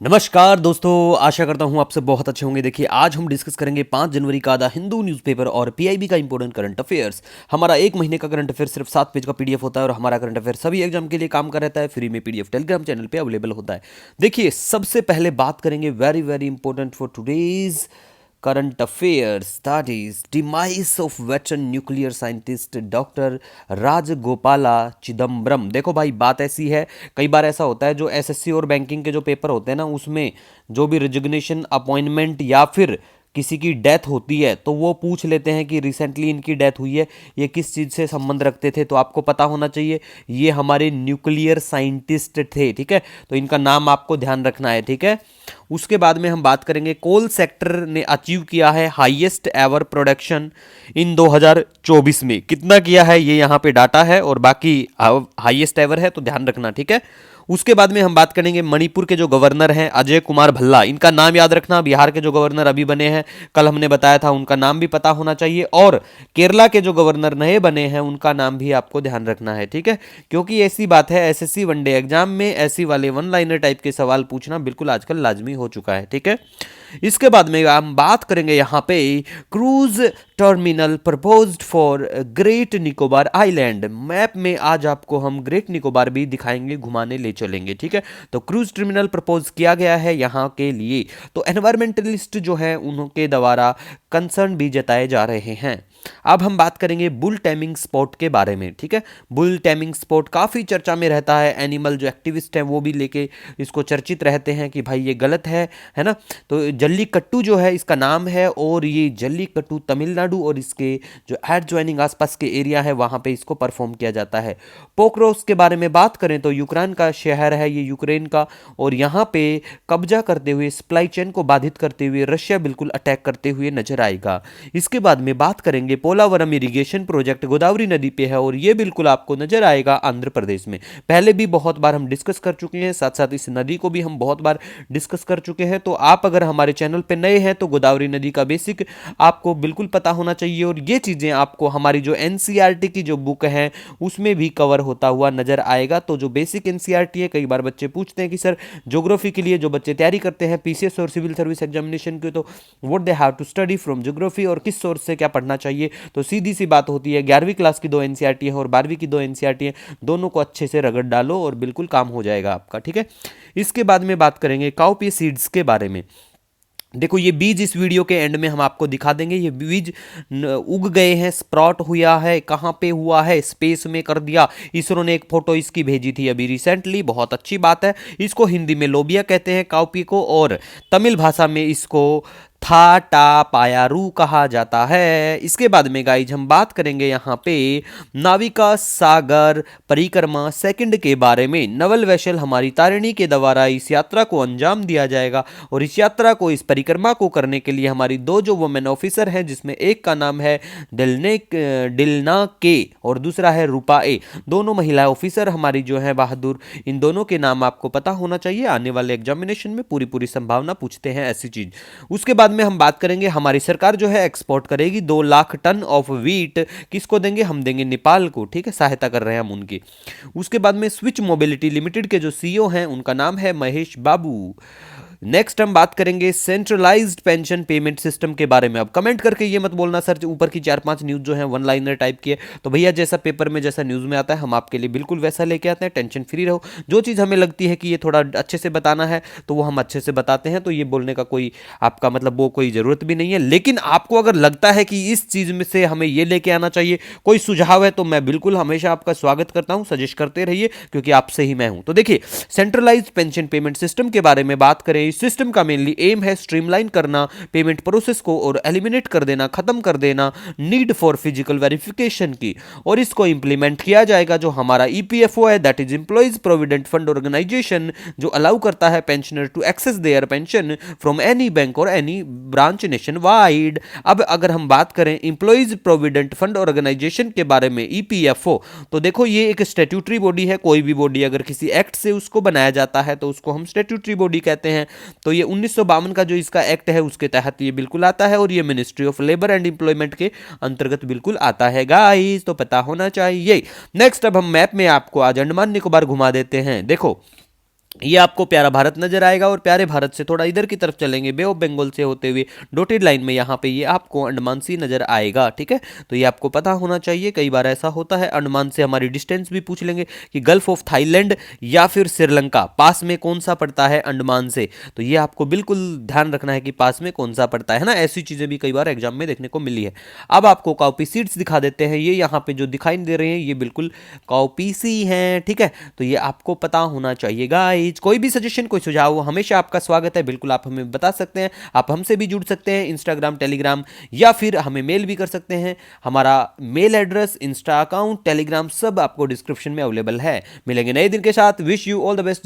नमस्कार दोस्तों, आशा करता हूँ आप सब बहुत अच्छे होंगे। देखिए, आज हम डिस्कस करेंगे 5 जनवरी का द हिंदू न्यूज़पेपर और पीआईबी का इंपॉर्टेंट करंट अफेयर्स। हमारा एक महीने का करंट अफेयर सिर्फ 7 पेज का पीडीएफ होता है और हमारा करंट अफेयर सभी एग्जाम के लिए काम का रहता है। फ्री में पीडीएफ टेलीग्राम चैनल पे अवेलेबल होता है। देखिए, सबसे पहले बात करेंगे very very important for today's current affairs, that is demise of veteran nuclear scientist doctor Rajagopala Chidambaram. देखो भाई, बात ऐसी है, कई बार ऐसा होता है जो एसएससी और बैंकिंग के जो पेपर होते हैं ना, उसमें जो भी रिजिग्नेशन अपॉइंटमेंट या फिर किसी की डेथ होती है तो वो पूछ लेते हैं कि रिसेंटली इनकी डेथ हुई है, ये किस चीज़ से संबंध रखते थे। तो आपको पता होना चाहिए ये हमारे न्यूक्लियर साइंटिस्ट थे, ठीक है। तो इनका नाम आपको ध्यान रखना है, ठीक है। उसके बाद में हम बात करेंगे कोल सेक्टर ने अचीव किया है हाईएस्ट एवर प्रोडक्शन इन 2024 में। कितना किया है ये यहाँ पे डाटा है और बाकी हाईएस्ट एवर है, तो ध्यान रखना, ठीक है। उसके बाद में हम बात करेंगे मणिपुर के जो गवर्नर हैं अजय कुमार भल्ला, इनका नाम याद रखना। बिहार के जो गवर्नर अभी बने हैं, कल हमने बताया था, उनका नाम भी पता होना चाहिए। और केरला के जो गवर्नर नए बने हैं उनका नाम भी आपको ध्यान रखना है, ठीक है। क्योंकि ऐसी बात है, एसएससी वनडे एग्जाम में ऐसी वाले वन लाइनर टाइप के सवाल पूछना बिल्कुल आजकल लाजमी हो चुका है, ठीक है। इसके बाद में हम बात करेंगे यहाँ पे cruise terminal proposed for great Nicobar island. Map में आज आपको हम ग्रेट निकोबार भी दिखाएंगे, घुमाने ले चलेंगे, ठीक है। तो क्रूज टर्मिनल प्रपोज किया गया है यहाँ के लिए। तो एनवायरमेंटलिस्ट जो है उनके द्वारा कंसर्न भी जताए जा रहे हैं। अब हम बात करेंगे बुल टैमिंग स्पॉट के बारे में, ठीक है। बुल टैमिंग स्पॉट काफ़ी चर्चा में रहता है। एनिमल जो एक्टिविस्ट हैं वो भी लेके इसको चर्चित रहते हैं कि भाई ये गलत है ना। तो जल्लीकट्टू जो है इसका नाम है और ये जल्लीकट्टू तमिलनाडु और इसके जो एडजॉइनिंग आसपास के एरिया है वहाँ पे इसको परफॉर्म किया जाता है। पोक्रोस के बारे में बात करें तो यूक्रेन का शहर है ये, यूक्रेन का, और यहाँ पे कब्जा करते हुए सप्लाई चेन को बाधित करते हुए रशिया बिल्कुल अटैक करते हुए नजर आएगा। इसके बाद में बात करेंगे पोलावरम इरिगेशन प्रोजेक्ट गोदावरी नदी पे है और ये बिल्कुल आपको नजर आएगा आंध्र प्रदेश में। पहले भी बहुत बार हम डिस्कस कर चुके हैं, साथ साथ इस नदी को भी हम बहुत बार डिस्कस कर चुके हैं। तो आप अगर हमारे चैनल पे नए हैं तो गोदावरी नदी का बेसिक आपको बिल्कुल पता होना चाहिए और ये चीजें आपको हमारी जो एनसीईआरटी की जो बुक है उसमें भी कवर होता हुआ नजर आएगा। तो जो बेसिक एनसीईआरटी है, कई बार बच्चे पूछते हैं कि सर ज्योग्राफी के लिए जो बच्चे तैयारी करते हैं पीसीएस और सिविल सर्विस एग्जामिनेशन की, तो what they have to study from geography और किस सोर्स से क्या पढ़ना चाहिए। तो सीधी सी बात होती है, 11वीं क्लास की 2 एनसीईआरटी है और 12वीं की 2 एनसीईआरटी है, दोनों को अच्छे से रगड़ डालो और बिल्कुल काम हो जाएगा आपका, ठीक है। इसके बाद में बात करेंगे काउपी सीड्स के बारे में। देखो, ये बीज इस वीडियो के एंड में हम आपको दिखा देंगे। ये बीज उग गए हैं, स्प्रॉट हुआ है, कहाँ पे हुआ है, स्पेस में कर दिया। इसरो ने एक फोटो इसकी भेजी थी अभी रिसेंटली, बहुत अच्छी बात है। इसको हिंदी में लोबिया कहते हैं काउपी को, और तमिल भाषा में इसको थाटा पायारू कहा जाता है। इसके बाद में गाइज हम बात करेंगे यहाँ पे नाविका सागर परिक्रमा सेकंड के बारे में। नवल वैशल हमारी तारिणी के द्वारा इस यात्रा को अंजाम दिया जाएगा और इस यात्रा को, इस परिक्रमा को करने के लिए हमारी 2 जो वुमेन ऑफिसर हैं, जिसमें एक का नाम है डिलना के और दूसरा है रूपा ए, दोनों महिला ऑफिसर हमारी जो है बहादुर, इन दोनों के नाम आपको पता होना चाहिए। आने वाले एग्जामिनेशन में पूरी पूरी संभावना पूछते हैं ऐसी चीज। उसके बाद में हम बात करेंगे हमारी सरकार जो है एक्सपोर्ट करेगी 2 लाख टन ऑफ व्हीट। किसको देंगे? हम देंगे नेपाल को, ठीक है, सहायता कर रहे हैं हम उनकी। उसके बाद में स्विच मोबिलिटी लिमिटेड के जो सीईओ हैं उनका नाम है महेश बाबू। नेक्स्ट हम बात करेंगे सेंट्रलाइज्ड पेंशन पेमेंट सिस्टम के बारे में। अब कमेंट करके ये मत बोलना सर ऊपर की 4-5 न्यूज जो है वन लाइनर टाइप की है, तो भैया जैसा पेपर में जैसा न्यूज में आता है हम आपके लिए बिल्कुल वैसा लेके आते हैं, टेंशन फ्री रहो। जो चीज़ हमें लगती है कि ये थोड़ा अच्छे से बताना है तो वो हम अच्छे से बताते हैं, तो ये बोलने का कोई आपका मतलब वो कोई ज़रूरत भी नहीं है। लेकिन आपको अगर लगता है कि इस चीज़ में से हमें ये लेके आना चाहिए, कोई सुझाव है, तो मैं बिल्कुल हमेशा आपका स्वागत करता हूँ, सजेस्ट करते रहिए, क्योंकि आपसे ही मैं हूँ। तो देखिए, सेंट्रलाइज्ड पेंशन पेमेंट सिस्टम के बारे में बात करें, इस सिस्टम का मेनली एम है स्ट्रीमलाइन करना पेमेंट प्रोसेस को और एलिमिनेट कर देना, खत्म कर देना नीड फॉर फिजिकल वेरिफिकेशन की, और इसको इंप्लीमेंट किया जाएगा जो हमारा ईपीएफओ है, that is employees provident fund organisation, जो अलाउ करता है pensioner to access their pension from any bank और एनी ब्रांच नेशन वाइड। अब अगर हम बात करें एम्प्लॉइज प्रोविडेंट फंड ऑर्गेनाइजेशन के बारे में, ईपीएफओ, तो देखो ये एक स्टैट्यूटरी बॉडी है। कोई भी बॉडी अगर किसी एक्ट से उसको बनाया जाता है तो उसको हम स्टैट्यूटरी बॉडी कहते हैं। तो ये 1952 का जो इसका एक्ट है उसके तहत ये बिल्कुल आता है और ये ministry of labour and employment के अंतर्गत बिल्कुल आता है गाइस, तो पता होना चाहिए। नेक्स्ट अब हम मैप में आपको आज अंडमान निकोबार घुमा देते हैं। देखो, ये आपको प्यारा भारत नजर आएगा और प्यारे भारत से थोड़ा इधर की तरफ चलेंगे, बे ऑफ बंगाल से होते हुए डॉटेड लाइन में यहाँ पे ये आपको अंडमान सी नजर आएगा। ठीक है, तो ये आपको पता होना चाहिए, कई बार ऐसा होता है अंडमान से हमारी डिस्टेंस भी पूछ लेंगे कि गल्फ ऑफ थाईलैंड या फिर श्रीलंका पास में कौन सा पड़ता है अंडमान से। तो ये आपको बिल्कुल ध्यान रखना है कि पास में कौन सा पड़ता है ना, ऐसी चीजें भी कई बार एग्जाम में देखने को मिली है। अब आपको कॉपी सीट्स दिखा देते हैं, ये यहाँ पे जो दिखाई दे रहे हैं ये बिल्कुल कॉपी सी हैं। ठीक है, तो ये आपको पता होना चाहिए गाइस। कोई भी सजेशन कोई सुझाव हो हमेशा आपका स्वागत है, बिल्कुल आप हमें बता सकते हैं। आप हमसे भी जुड़ सकते हैं इंस्टाग्राम टेलीग्राम, या फिर हमें मेल भी कर सकते हैं। हमारा mail address, insta account, Telegram सब आपको डिस्क्रिप्शन में अवेलेबल है। मिलेंगे नए दिन के साथ, wish you all the best.